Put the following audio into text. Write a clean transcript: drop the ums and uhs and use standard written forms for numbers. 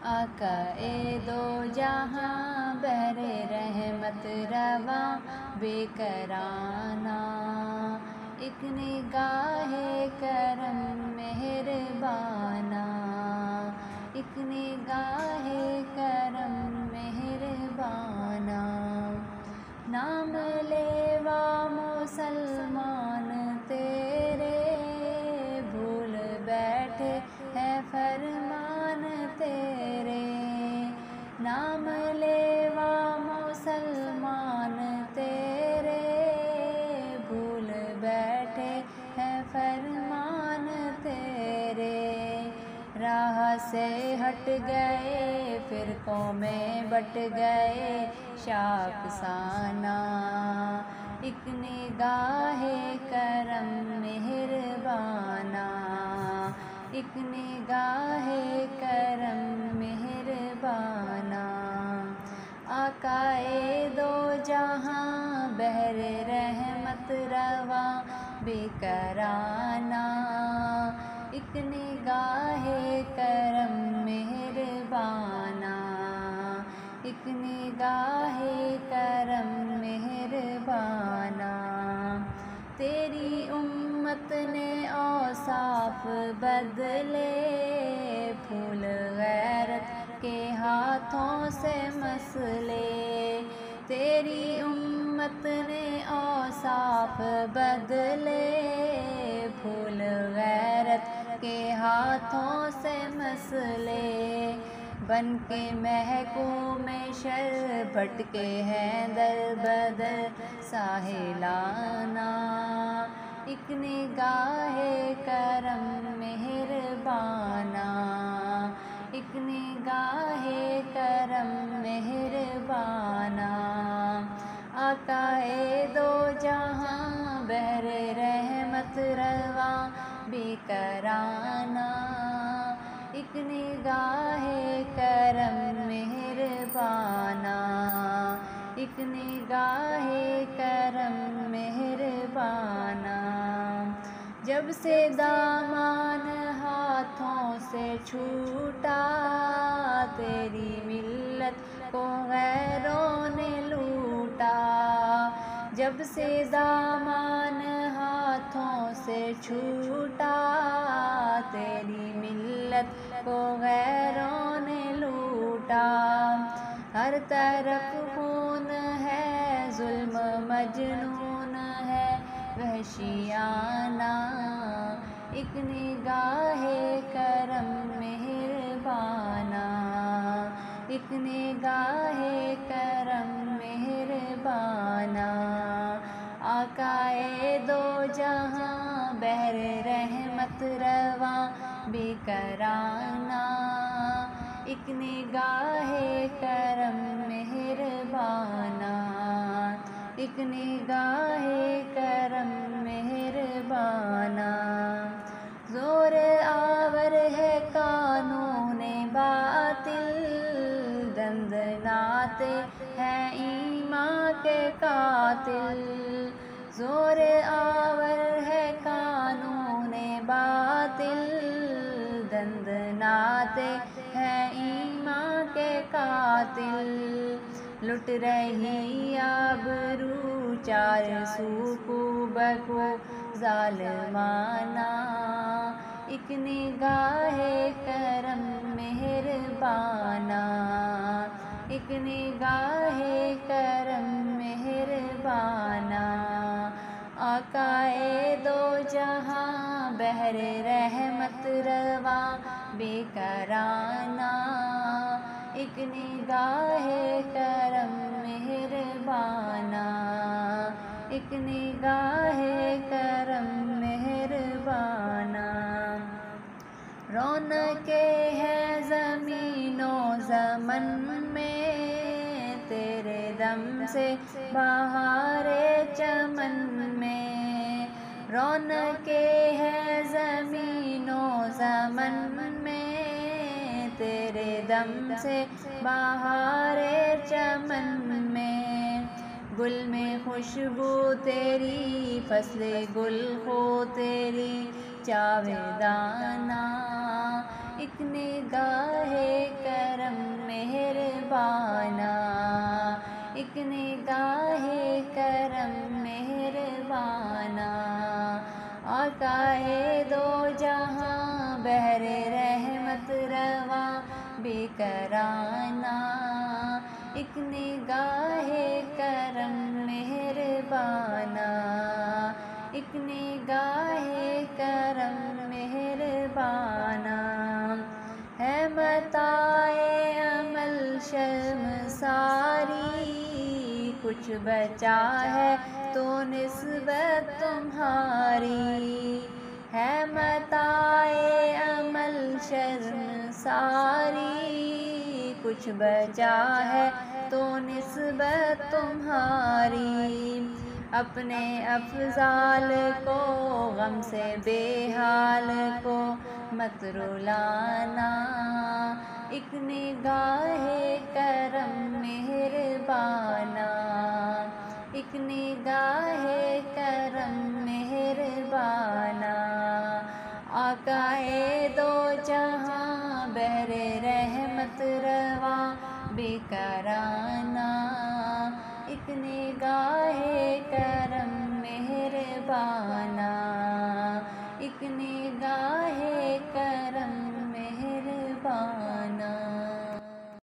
آقا دو جہاں بحر رحمت رواں بے کرانہ، ایک نگاہ کرم مہربانہ، ایک نگاہ کرم مہربانہ۔ نام لیوا مسلمان تیرے، بھول بیٹھے ہے فرمان تیرے۔ نام لیوا مسلمان تیرے، بھول بیٹھے ہے فرمان تیرے۔ راہ سے ہٹ گئے فرقوں میں بٹ گئے شاخ سانہ، ایک نگاہ کرم مہربانہ، ایک نگاہ کرم مہربانہ۔ آقا دو جہاں بحر رحمت رواں بے کرانہ، ایک نگاہ کرم مہربانہ، ایک نگاہ کرم مہربانہ۔ تیری امت نے اوصاف بدلے، پھول غیرت کے ہاتھوں سے مسلے۔ تیری امت نے اوصاف بدلے، پھول غیرت کے ہاتھوں سے مسلے۔ بن کے محکوم شر بھٹکے ہیں در بدر ساحلانہ، ایک نگاہ کرم مہربانہ، ایک نگاہ کرم مہربانہ۔ آقا دو جہاں بحر رحمت رواں بے کرانہ، ایک نگاہ کرم مہربانہ، ایک نگاہ کرم مہربانہ۔ جب سے دامان ہاتھوں سے چھوٹا، تیری ملت کو غیروں نے لوٹا۔ جب سے دامان ہاتھوں سے چھوٹا، تیری ملت کو غیروں نے لوٹا۔ ہر طرف خون ہے، ظلم مجنون ہے وحشیانہ، ایک نگاہ کرم مہربانہ، ایک نگاہ کرم مہربانہ۔ آقا دو جہاں بحر رحمت رواں بے کرانہ، ایک نگاہ کرم مہربانہ، ایک نگاہ کرم مہربانہ۔ زور آور ہے قانون باطل، دندناتے ہیں ایمان کے قاتل۔ زور آور ہے قانون باطل، دندناتے ہیں ایمان کے قاتل۔ لٹ رہی آبرو چار سو کو بکو ظالمانہ، ایک نگاہ کرم مہربانہ، ایک نگاہ کرم مہربانہ۔ آقا دو جہاں بحر رحمت رواں بے کرانہ، ایک نگاہ کرم مہربانہ، ایک نگاہ کرم مہربانہ۔ رونقیں ہیں زمین و زمن میں، تیرے دم سے بہار چمن میں۔ رونقیں ہیں زمین و زمن میں، تیرے دم سے بہار چمن میں۔ گل میں خوشبو تیری، فصل گل ہو تیری جاویدانہ، ایک نگاہ کرم مہربانا، ایک نگاہ کرم مہربانا، آقائے دو جہاں بحر رحمت رواں بے کرانا، ایک نگاہ کرم مہربانا، ایک نگاہ کرم مہربانا، ہے متاع عمل شرمساری، کچھ بچا ہے تو نسبت تمہاری، ہے متاع عمل شرمساری، کچھ بچا ہے تو نسبت تمہاری، اپنے افضال کو غم سے بے حال کو مت رلانا، ایک نگاہ کرم مہربانا، ایک نگاہ کرم مہربانا، آقائے دو جہاں بحر رحمت رواں بے کرانا، ایک نگاہ کرم مہربانا۔